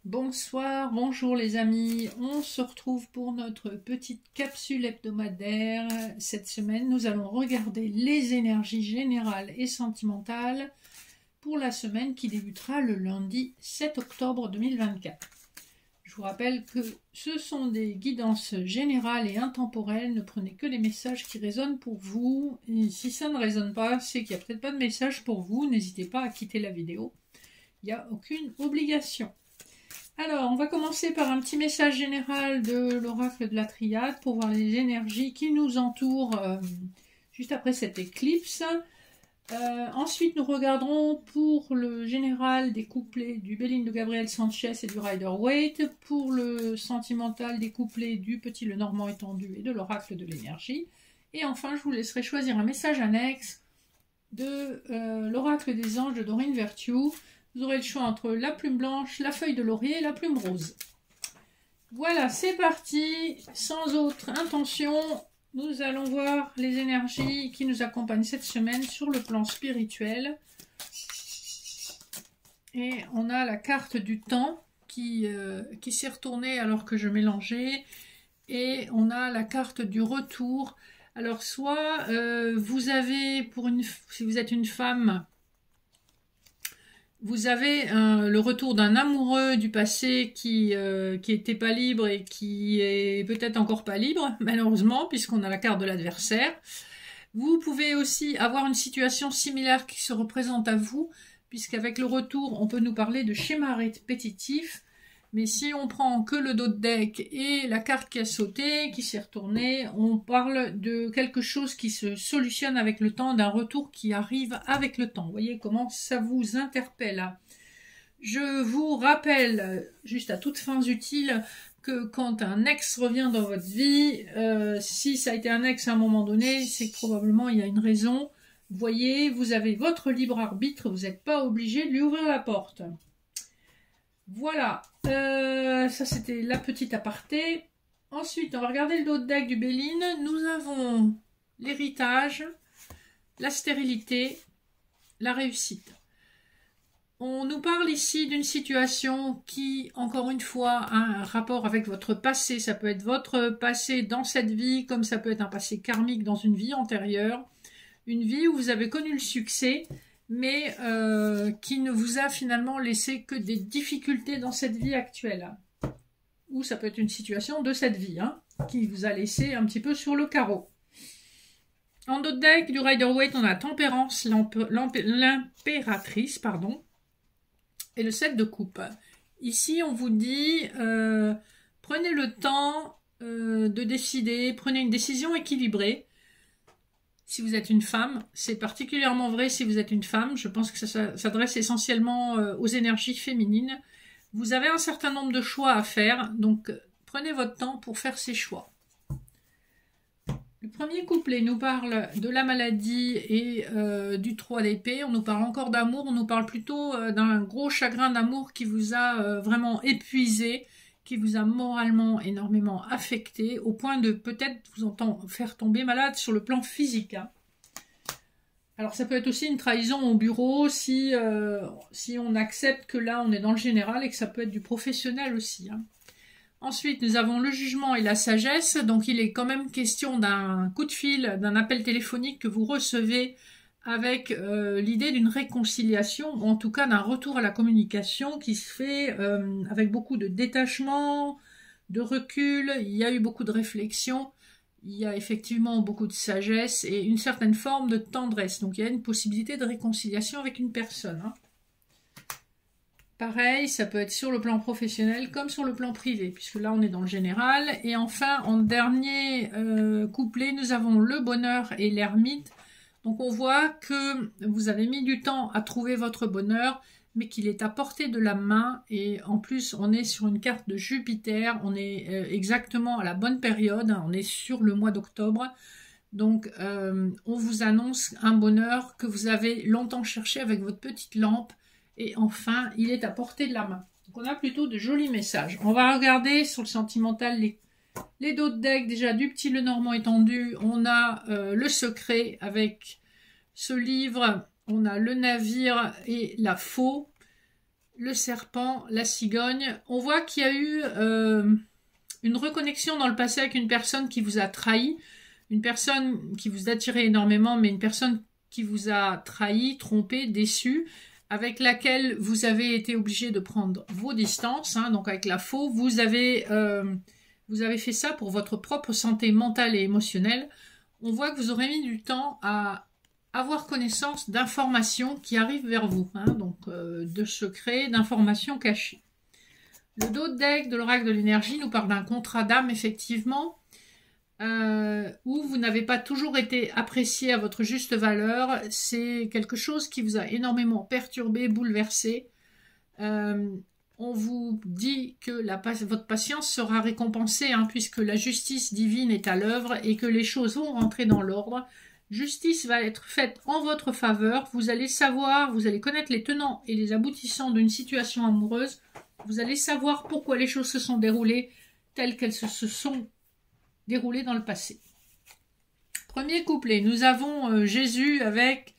Bonsoir, bonjour les amis, on se retrouve pour notre petite capsule hebdomadaire. Cette semaine, nous allons regarder les énergies générales et sentimentales pour la semaine qui débutera le lundi 7 octobre 2024. Je vous rappelle que ce sont des guidances générales et intemporelles, ne prenez que les messages qui résonnent pour vous. Et si ça ne résonne pas, c'est qu'il n'y a peut-être pas de message pour vous, n'hésitez pas à quitter la vidéo, il n'y a aucune obligation. Alors, on va commencer par un petit message général de l'oracle de la Triade pour voir les énergies qui nous entourent juste après cette éclipse. Ensuite, nous regarderons pour le général des couplets du Béline de Gabriel Sanchez et du Rider-Waite, pour le sentimental des couplets du Petit Lenormand étendu et de l'oracle de l'énergie. Et enfin, je vous laisserai choisir un message annexe de l'oracle des anges de Dorine Virtue. Vous aurez le choix entre la plume blanche, la feuille de laurier et la plume rose. Voilà, c'est parti. Sans autre intention, nous allons voir les énergies qui nous accompagnent cette semaine sur le plan spirituel. Et on a la carte du temps qui s'est retournée alors que je mélangeais. Et on a la carte du retour. Alors, soit vous avez, si vous êtes une femme, vous avez le retour d'un amoureux du passé qui était pas libre et qui est peut-être encore pas libre, malheureusement, puisqu'on a la carte de l'adversaire. Vous pouvez aussi avoir une situation similaire qui se représente à vous, puisqu'avec le retour, on peut nous parler de schéma répétitif. Mais si on prend que le dos de deck et la carte qui a sauté, qui s'est retournée, on parle de quelque chose qui se solutionne avec le temps, d'un retour qui arrive avec le temps. Vous voyez comment ça vous interpelle. Je vous rappelle, juste à toutes fins utiles, que quand un ex revient dans votre vie, si ça a été un ex à un moment donné, c'est que probablement il y a une raison. Vous voyez, vous avez votre libre arbitre, vous n'êtes pas obligé de lui ouvrir la porte. Voilà, ça c'était la petite aparté. Ensuite, on va regarder le dos de deck du Béline. Nous avons l'héritage, la stérilité, la réussite. On nous parle ici d'une situation qui, encore une fois, a un rapport avec votre passé. Ça peut être votre passé dans cette vie, comme ça peut être un passé karmique dans une vie antérieure. Une vie où vous avez connu le succès, mais qui ne vous a finalement laissé que des difficultés dans cette vie actuelle. Ou ça peut être une situation de cette vie, qui vous a laissé un petit peu sur le carreau. En dos de deck du Rider-Waite, on a Tempérance, l'impératrice, et le 7 de coupe. Ici, on vous dit, prenez le temps de décider, prenez une décision équilibrée. Si vous êtes une femme, c'est particulièrement vrai si vous êtes une femme. Je pense que ça s'adresse essentiellement aux énergies féminines. Vous avez un certain nombre de choix à faire, donc prenez votre temps pour faire ces choix. Le premier couplet nous parle de la maladie et du 3 d'épée. On nous parle encore d'amour, on nous parle plutôt d'un gros chagrin d'amour qui vous a vraiment épuisé, qui vous a moralement énormément affecté, au point de peut-être vous faire tomber malade sur le plan physique. Alors ça peut être aussi une trahison au bureau, si on accepte que là on est dans le général et que ça peut être du professionnel aussi. Ensuite, nous avons le jugement et la sagesse, donc il est quand même question d'un coup de fil, d'un appel téléphonique que vous recevez avec l'idée d'une réconciliation, ou en tout cas d'un retour à la communication qui se fait avec beaucoup de détachement, de recul. Il y a eu beaucoup de réflexion, il y a effectivement beaucoup de sagesse et une certaine forme de tendresse. Donc il y a une possibilité de réconciliation avec une personne. Pareil, ça peut être sur le plan professionnel comme sur le plan privé, puisque là on est dans le général. Et enfin, en dernier couplet, nous avons le bonheur et l'ermite. Donc on voit que vous avez mis du temps à trouver votre bonheur, mais qu'il est à portée de la main. Et en plus, on est sur une carte de Jupiter, on est exactement à la bonne période, on est sur le mois d'octobre. Donc on vous annonce un bonheur que vous avez longtemps cherché avec votre petite lampe. Et enfin, il est à portée de la main. Donc on a plutôt de jolis messages. On va regarder sur le sentimental les dos de deck, déjà du Petit Lenormand étendu, on a le secret avec ce livre, on a le navire et la faux. le serpent, la cigogne. On voit qu'il y a eu une reconnexion dans le passé avec une personne qui vous a trahi, une personne qui vous attirait énormément, mais une personne qui vous a trahi, trompé, déçu, avec laquelle vous avez été obligé de prendre vos distances, hein, donc avec la faux, vous avez fait ça pour votre propre santé mentale et émotionnelle. On voit que vous aurez mis du temps à avoir connaissance d'informations qui arrivent vers vous, hein, donc de secrets, d'informations cachées. Le dos de deck de l'oracle de l'énergie nous parle d'un contrat d'âme, effectivement, où vous n'avez pas toujours été apprécié à votre juste valeur. C'est quelque chose qui vous a énormément perturbé, bouleversé. On vous dit que votre patience sera récompensée, hein, puisque la justice divine est à l'œuvre et que les choses vont rentrer dans l'ordre. Justice va être faite en votre faveur. Vous allez savoir, vous allez connaître les tenants et les aboutissants d'une situation amoureuse. Vous allez savoir pourquoi les choses se sont déroulées telles qu'elles se sont déroulées dans le passé. Premier couplet, nous avons Jésus avec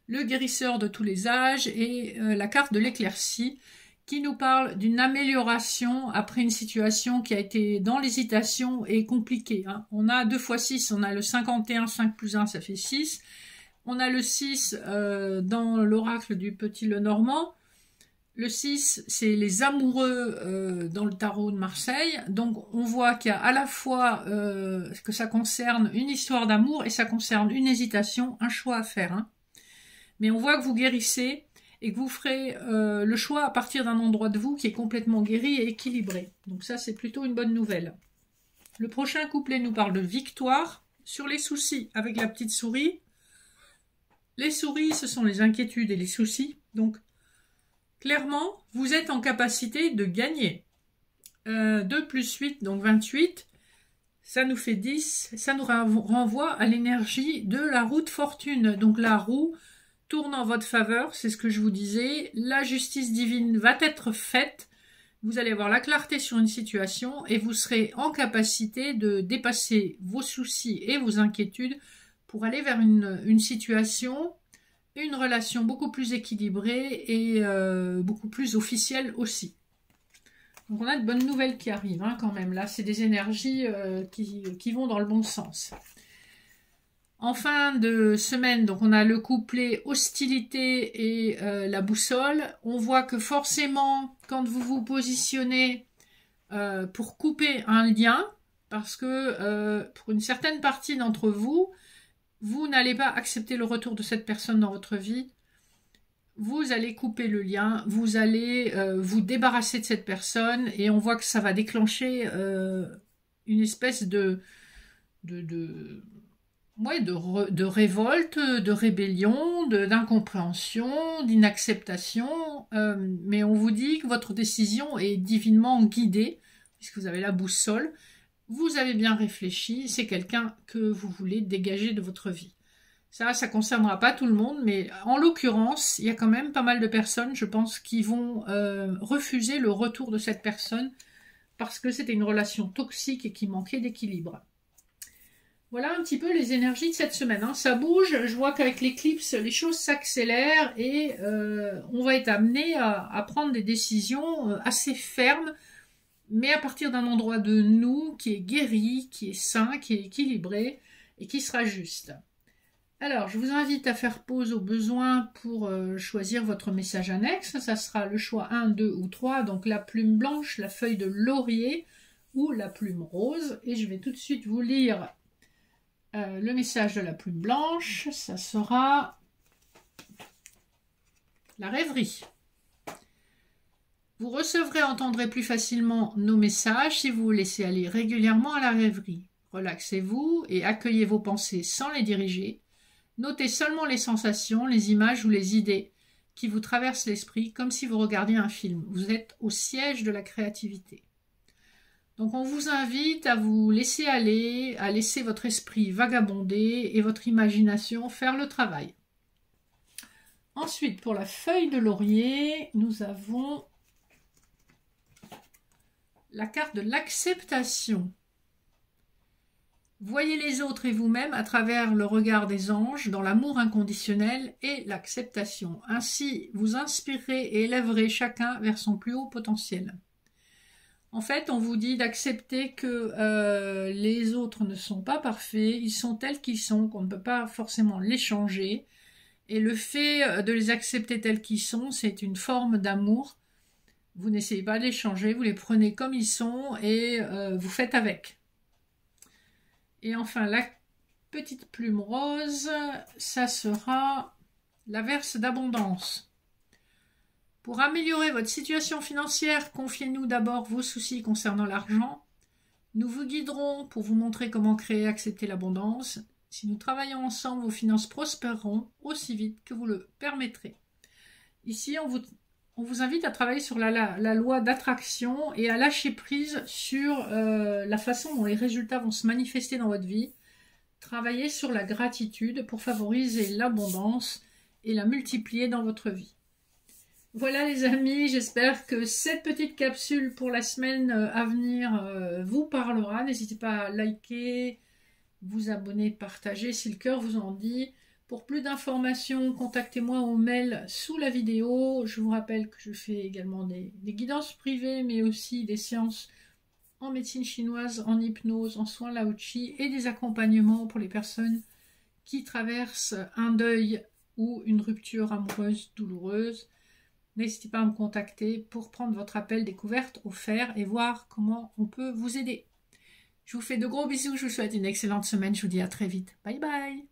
le guérisseur de tous les âges et la carte de l'éclaircie qui nous parle d'une amélioration après une situation qui a été dans l'hésitation et compliquée, hein. On a 2 x 6, on a le 51, 5 plus 1, ça fait 6. On a le 6 dans l'oracle du Petit Lenormand. Le 6, c'est les amoureux dans le tarot de Marseille. Donc on voit qu'il y a à la fois que ça concerne une histoire d'amour et ça concerne une hésitation, un choix à faire, hein. Mais on voit que vous guérissez et que vous ferez le choix à partir d'un endroit de vous qui est complètement guéri et équilibré. Donc ça, c'est plutôt une bonne nouvelle. Le prochain couplet nous parle de victoire sur les soucis avec la petite souris. Les souris, ce sont les inquiétudes et les soucis. Donc, clairement, vous êtes en capacité de gagner. 2 plus 8, donc 28. Ça nous fait 10. Ça nous renvoie à l'énergie de la roue de fortune. Donc la roue tourne en votre faveur, c'est ce que je vous disais. La justice divine va être faite. Vous allez avoir la clarté sur une situation et vous serez en capacité de dépasser vos soucis et vos inquiétudes pour aller vers une situation, une relation beaucoup plus équilibrée et beaucoup plus officielle aussi. Donc on a de bonnes nouvelles qui arrivent, hein, quand même. Là, c'est des énergies qui vont dans le bon sens. En fin de semaine, donc on a le couplet hostilité et la boussole. On voit que forcément, quand vous vous positionnez pour couper un lien, parce que pour une certaine partie d'entre vous, vous n'allez pas accepter le retour de cette personne dans votre vie. Vous allez couper le lien, vous allez vous débarrasser de cette personne et on voit que ça va déclencher une espèce de révolte, de rébellion, d'incompréhension, d'inacceptation. Mais on vous dit que votre décision est divinement guidée, puisque vous avez la boussole. Vous avez bien réfléchi, c'est quelqu'un que vous voulez dégager de votre vie. Ça ne concernera pas tout le monde, mais en l'occurrence, il y a quand même pas mal de personnes, je pense, qui vont refuser le retour de cette personne parce que c'était une relation toxique et qui manquait d'équilibre. Voilà un petit peu les énergies de cette semaine, hein. Ça bouge, je vois qu'avec l'éclipse, les choses s'accélèrent et on va être amené à prendre des décisions assez fermes, mais à partir d'un endroit de nous qui est guéri, qui est sain, qui est équilibré et qui sera juste. Alors, je vous invite à faire pause au besoin pour choisir votre message annexe. Ça sera le choix 1, 2 ou 3, donc la plume blanche, la feuille de laurier ou la plume rose. Et je vais tout de suite vous lire le message de la plume blanche. Ça sera la rêverie. Vous recevrez et entendrez plus facilement nos messages si vous vous laissez aller régulièrement à la rêverie. Relaxez-vous et accueillez vos pensées sans les diriger. Notez seulement les sensations, les images ou les idées qui vous traversent l'esprit comme si vous regardiez un film. Vous êtes au siège de la créativité. Donc on vous invite à vous laisser aller, à laisser votre esprit vagabonder et votre imagination faire le travail. Ensuite, pour la feuille de laurier, nous avons la carte de l'acceptation. Voyez les autres et vous-même à travers le regard des anges dans l'amour inconditionnel et l'acceptation. Ainsi, vous inspirerez et élèverez chacun vers son plus haut potentiel. En fait, on vous dit d'accepter que les autres ne sont pas parfaits, ils sont tels qu'ils sont, qu'on ne peut pas forcément les changer. Et le fait de les accepter tels qu'ils sont, c'est une forme d'amour. Vous n'essayez pas de les changer, vous les prenez comme ils sont et vous faites avec. Et enfin, la petite plume rose, ça sera l'averse d'abondance. Pour améliorer votre situation financière, confiez-nous d'abord vos soucis concernant l'argent. Nous vous guiderons pour vous montrer comment créer et accepter l'abondance. Si nous travaillons ensemble, vos finances prospéreront aussi vite que vous le permettrez. Ici, on vous invite à travailler sur la loi d'attraction et à lâcher prise sur la façon dont les résultats vont se manifester dans votre vie. Travaillez sur la gratitude pour favoriser l'abondance et la multiplier dans votre vie. Voilà les amis, j'espère que cette petite capsule pour la semaine à venir vous parlera. N'hésitez pas à liker, vous abonner, partager si le cœur vous en dit. Pour plus d'informations, contactez-moi au mail sous la vidéo. Je vous rappelle que je fais également des guidances privées, mais aussi des séances en médecine chinoise, en hypnose, en soins Lao Chi et des accompagnements pour les personnes qui traversent un deuil ou une rupture amoureuse douloureuse. N'hésitez pas à me contacter pour prendre votre appel découverte offert et voir comment on peut vous aider. Je vous fais de gros bisous, je vous souhaite une excellente semaine, je vous dis à très vite. Bye bye.